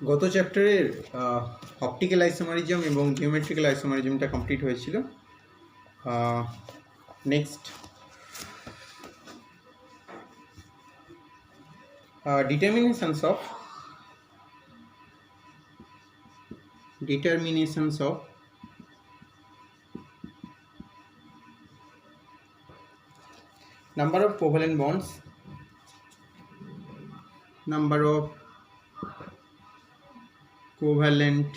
গত চ্যাপ্টারের optical isomerism এবং জিওমেট্রিক্যাল আইসোমারিজমটা কমপ্লিট হয়েছিল। Next determinations of number of covalent bonds, number of covalent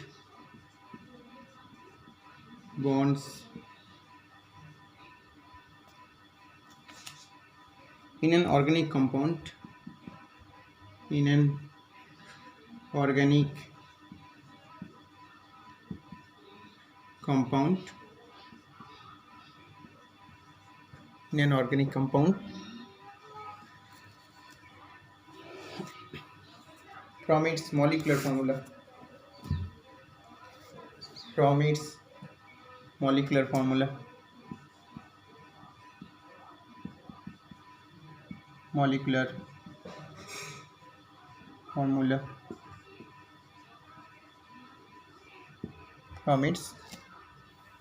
bonds in an organic compound, in an organic compound, in an organic compound from its molecular formula, from its molecular formula, molecular formula, from its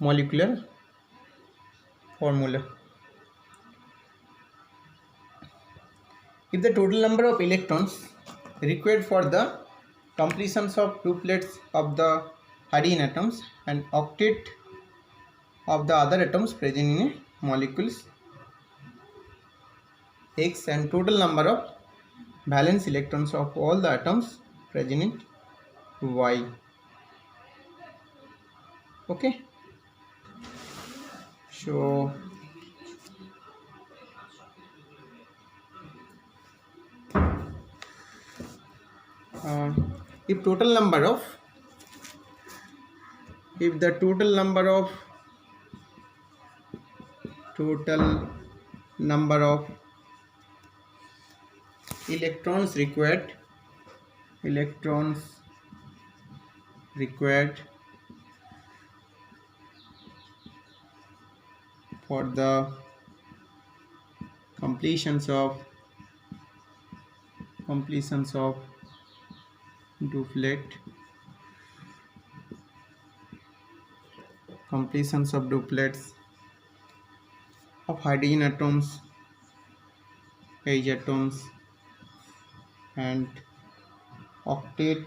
molecular formula. If the total number of electrons required for the completions of doublets of the hydrogen atoms and octet of the other atoms present in a molecules X and total number of valence electrons of all the atoms present in Y. Okay, so if the total number of electrons required for the completions of doublets of hydrogen atoms, H atoms and octet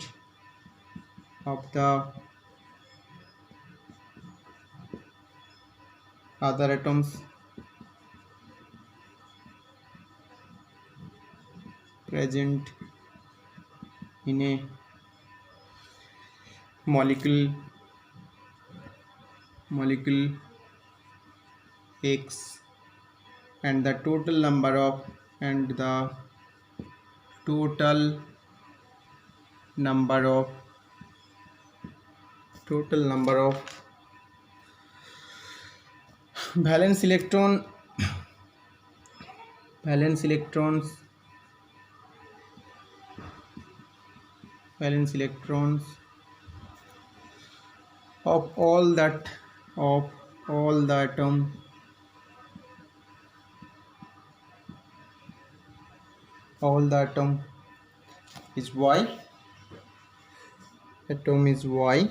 of the other atoms present in a molecule X and the total number of valence electrons of all the atom is Y. Atom is Y.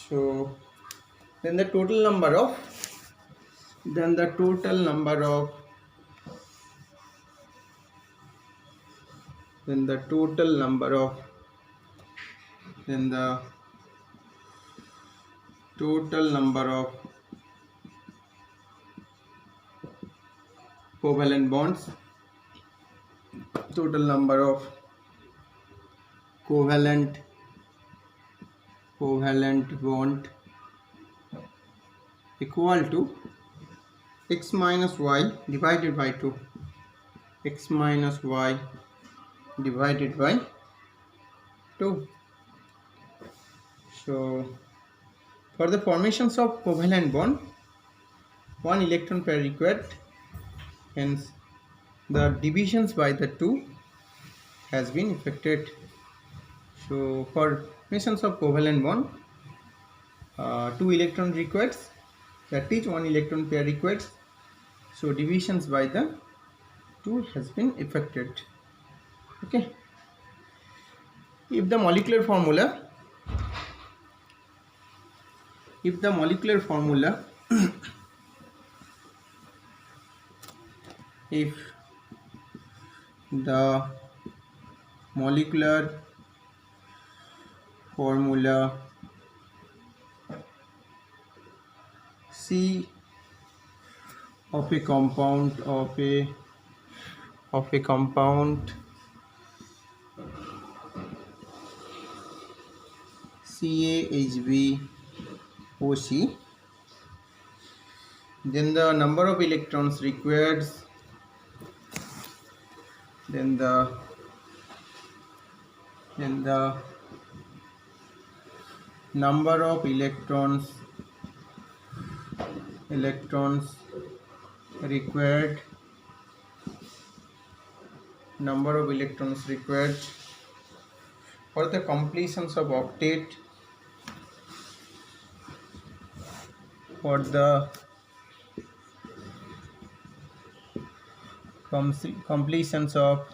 So then the total number of covalent bonds, covalent bond equal to x minus y divided by 2, x minus y divided by 2. So for the formations of covalent bond, one electron pair required, hence the divisions by the 2 has been effected. So for formations of covalent bond, 2 electron required, that is 1 electron pair required, so divisions by the 2 has been affected. Okay. If the molecular formula if the molecular formula if the molecular formula C of a compound CaHbOC, then the number of electrons required, then the number of electrons required for the completions of octet, for the completions of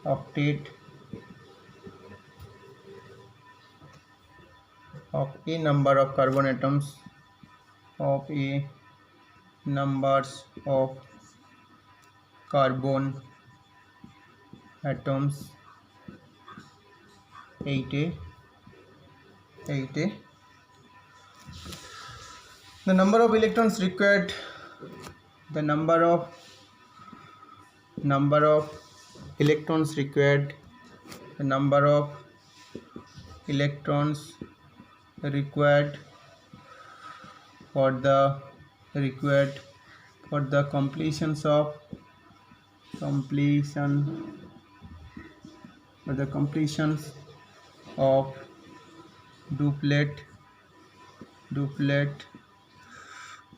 octet of a number of carbon atoms, of a numbers of carbon atoms 8a. The number of electrons required, the number of electrons required, the number of electrons required for the completions of duplet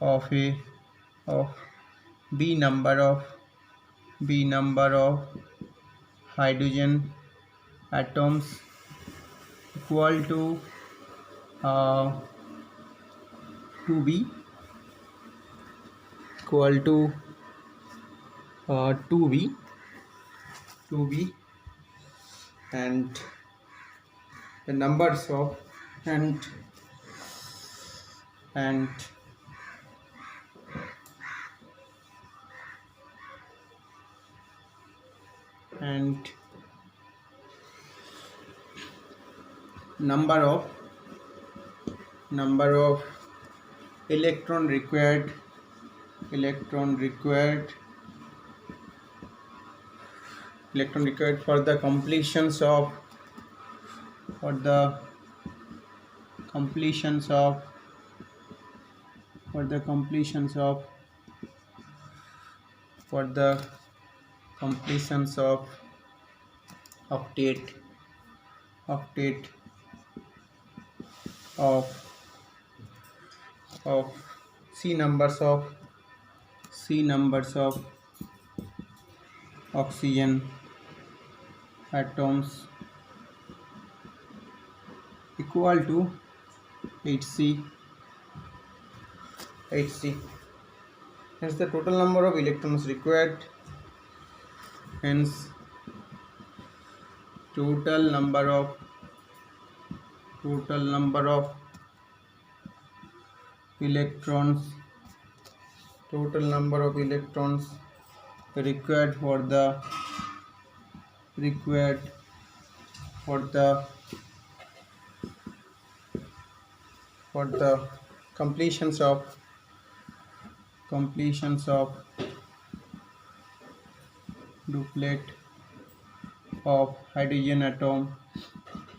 of b number of hydrogen atoms equal to 2b and the numbers of and number of electron required for the completions of octet of C numbers of oxygen atoms equal to 8C. Hence the total number of electrons required. Hence total number of electrons required for the completions of duplet of hydrogen atom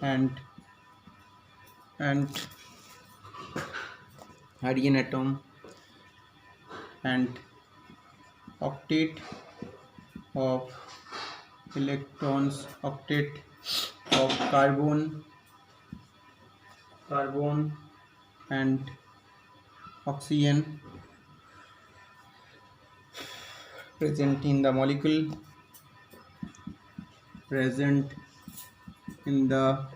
and octet of electrons, octet of carbon and oxygen present in the molecule, present in the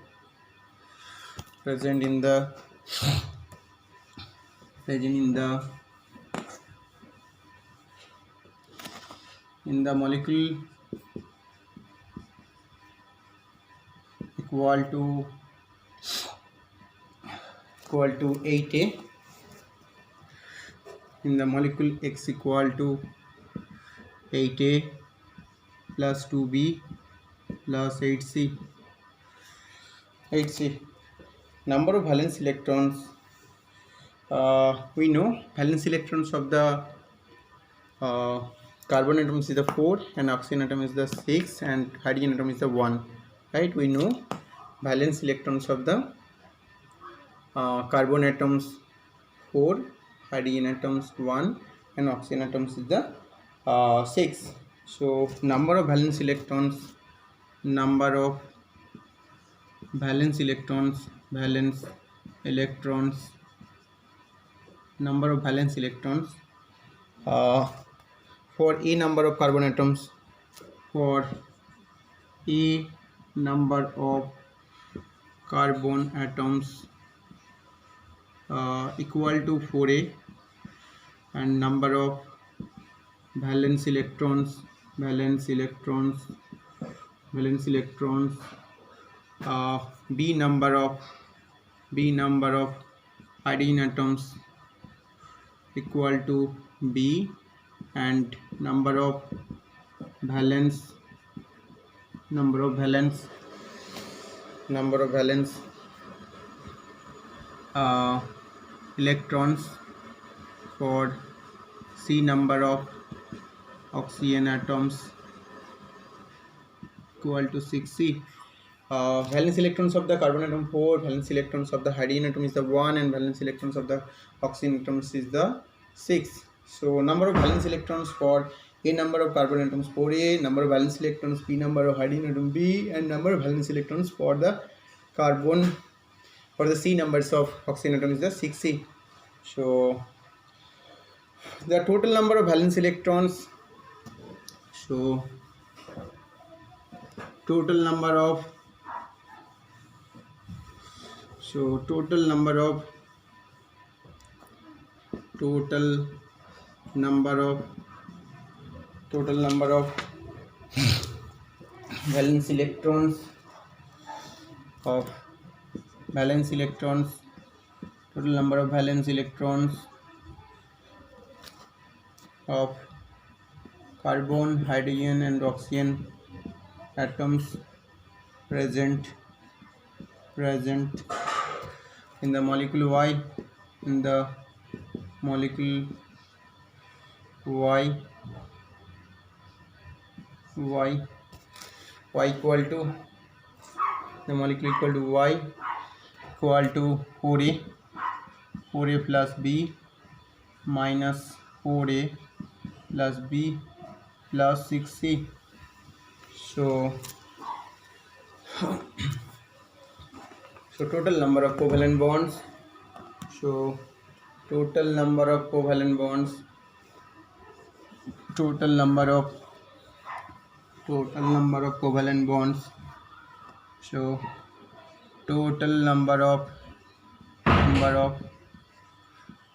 in the molecule equal to 8A, in the molecule X equal to 8A plus 2B plus 8C. Number of valence electrons. We know valence electrons of the carbon atom is the 4 and oxygen atom is the 6 and hydrogen atom is the 1, right? We know valence electrons of the carbon atoms 4, hydrogen atoms 1 and oxygen atoms is the 6. So number of valence electrons, number of valence electrons, number of valence electrons for a number of carbon atoms, for a number of carbon atoms equal to 4A, and number of valence electrons b number of hydrogen atoms equal to B, and number of valence electrons for C number of oxygen atoms equal to 6C. Valence electrons of the carbon atom 4, valence electrons of the hydrogen atom is the 1, and valence electrons of the oxygen atoms is the 6. So number of valence electrons for a number of carbon atoms 4A, number of valence electrons p number of hydrogen atom B, and number of valence electrons for the C numbers of oxygen atom is the 6C. So the total number of valence electrons, total number of valence electrons of carbon, hydrogen and oxygen atoms present in the molecule Y, equal to the molecule equal to Y equal to 4A plus B minus 4A plus B plus 6C. So total number of covalent bonds. Total number of covalent bonds so total number of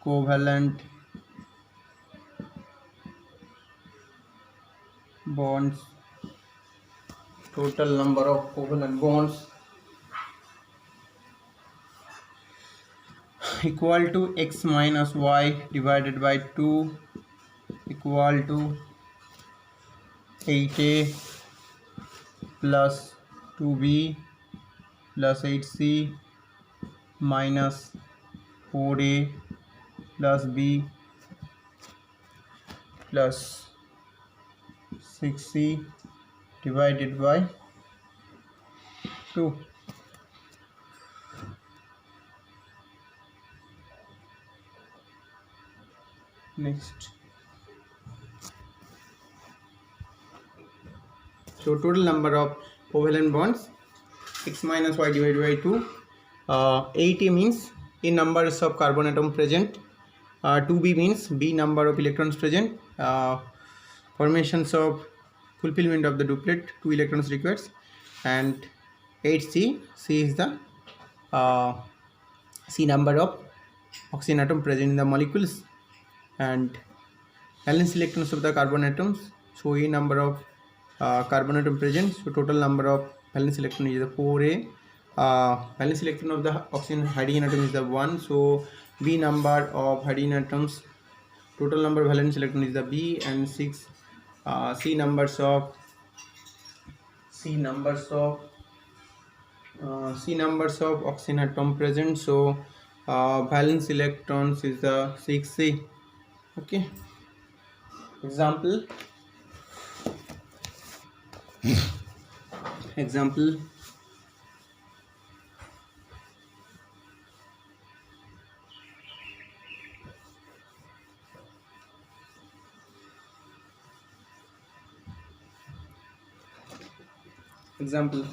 covalent bonds equal to x minus y divided by 2 equal to 8A plus 2B plus 8C minus 4A plus B plus 6C divided by 2. Next, so total number of covalent bonds x minus y divided by 2. 8A means a numbers of carbon atom present, 2B means B number of electrons present, formations of fulfillment of the duplet 2 electrons requires, and 8C, C is the C number of oxygen atom present in the molecules, and valence electrons of the carbon atoms So A number of carbon atom present. So total number of valence electron is the 4A. Valence electron of the oxygen hydrogen atom is the 1. So B number of hydrogen atoms, total number of valence electron is the B, and 6 C numbers of oxygen atom present. So valence electrons is the 6C. Okay. Example. Example. Example.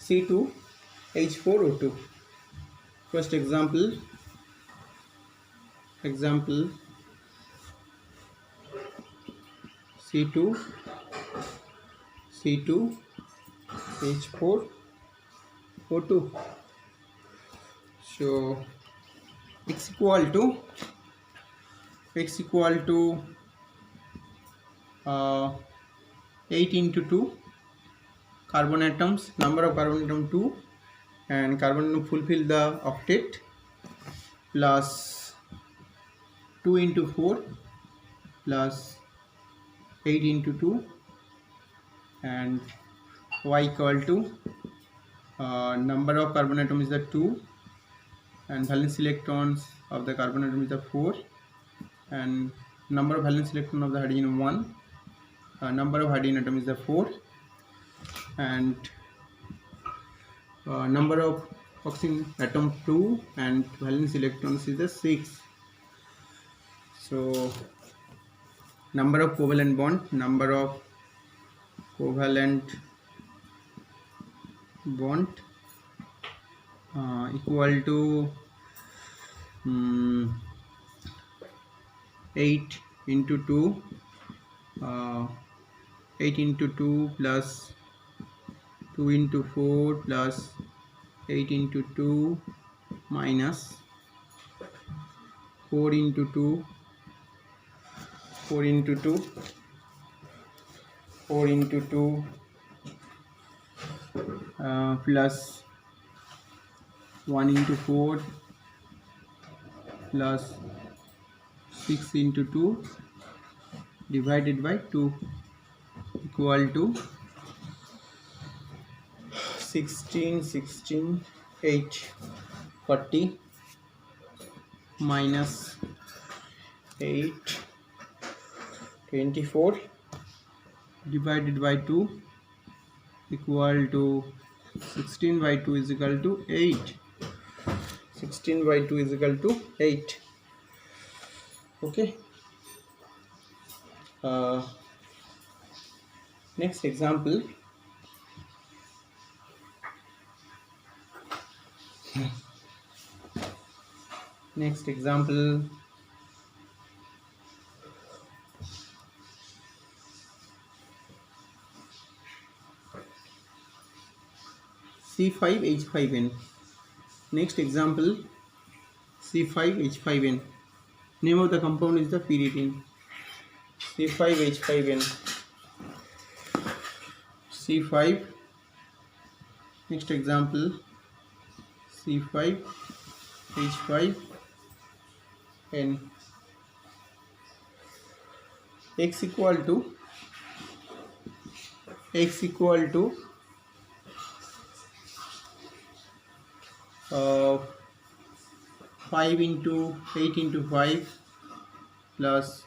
C2H4O2. First example. C2H4O2. So x equal to 8 into 2 carbon atoms, number of carbon atom 2, and carbon atom fulfill the octet, plus 2 into 4 plus 8 into 2, and y equal to number of carbon atom is the 2, and valence electrons of the carbon atom is the 4, and number of valence electron of the hydrogen 1, number of hydrogen atom is the 4, and number of oxygen atom 2, and valence electrons is the 6. So number of covalent bond equal to 8 into 2 8 into 2 plus 2 into 4 plus 8 into 2 minus 4 into 2 plus 1 into 4 plus 6 into 2 divided by 2 equal to 16, 8, 40 minus 8, 24 divided by 2 equal to 16 by 2 is equal to 8. 16 by 2 is equal to 8. Okay. Next example. C5H5N. Next example, C5H5N. Name of the compound is the pyridine. C5H5N. C5. Next example, C5H5N. X equal to 5 into 8 into 5 plus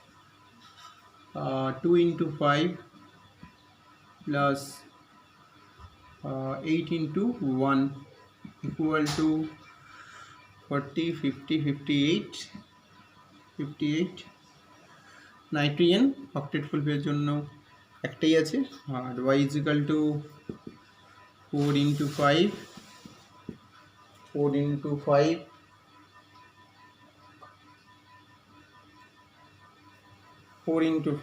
2 into 5 plus 8 into 1 equal to 40, 50, 58. Nitrogen octet ফুলফিলের জন্য একটাই আছে, আর y is equal to 4 into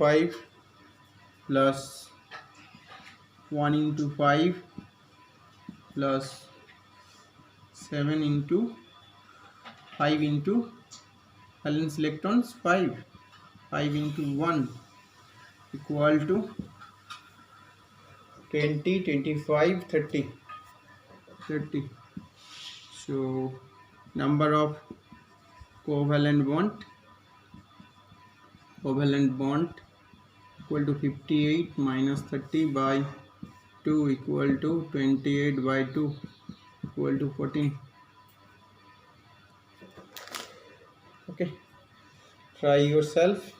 5 plus 1 into 5 plus 7 into 5 into valence electrons 5 into 1 equal to 20, 25, 30. So number of covalent bond equal to 58 minus 30 by 2 equal to 28 by 2 equal to 14. Okay, try yourself.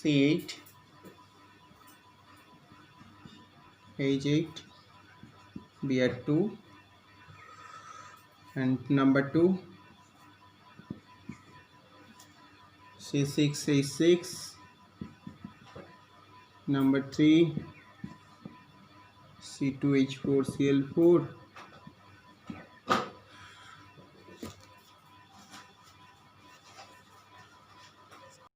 C8 H8 Br2 and number 2 C6H6, number 3 C2H4Cl4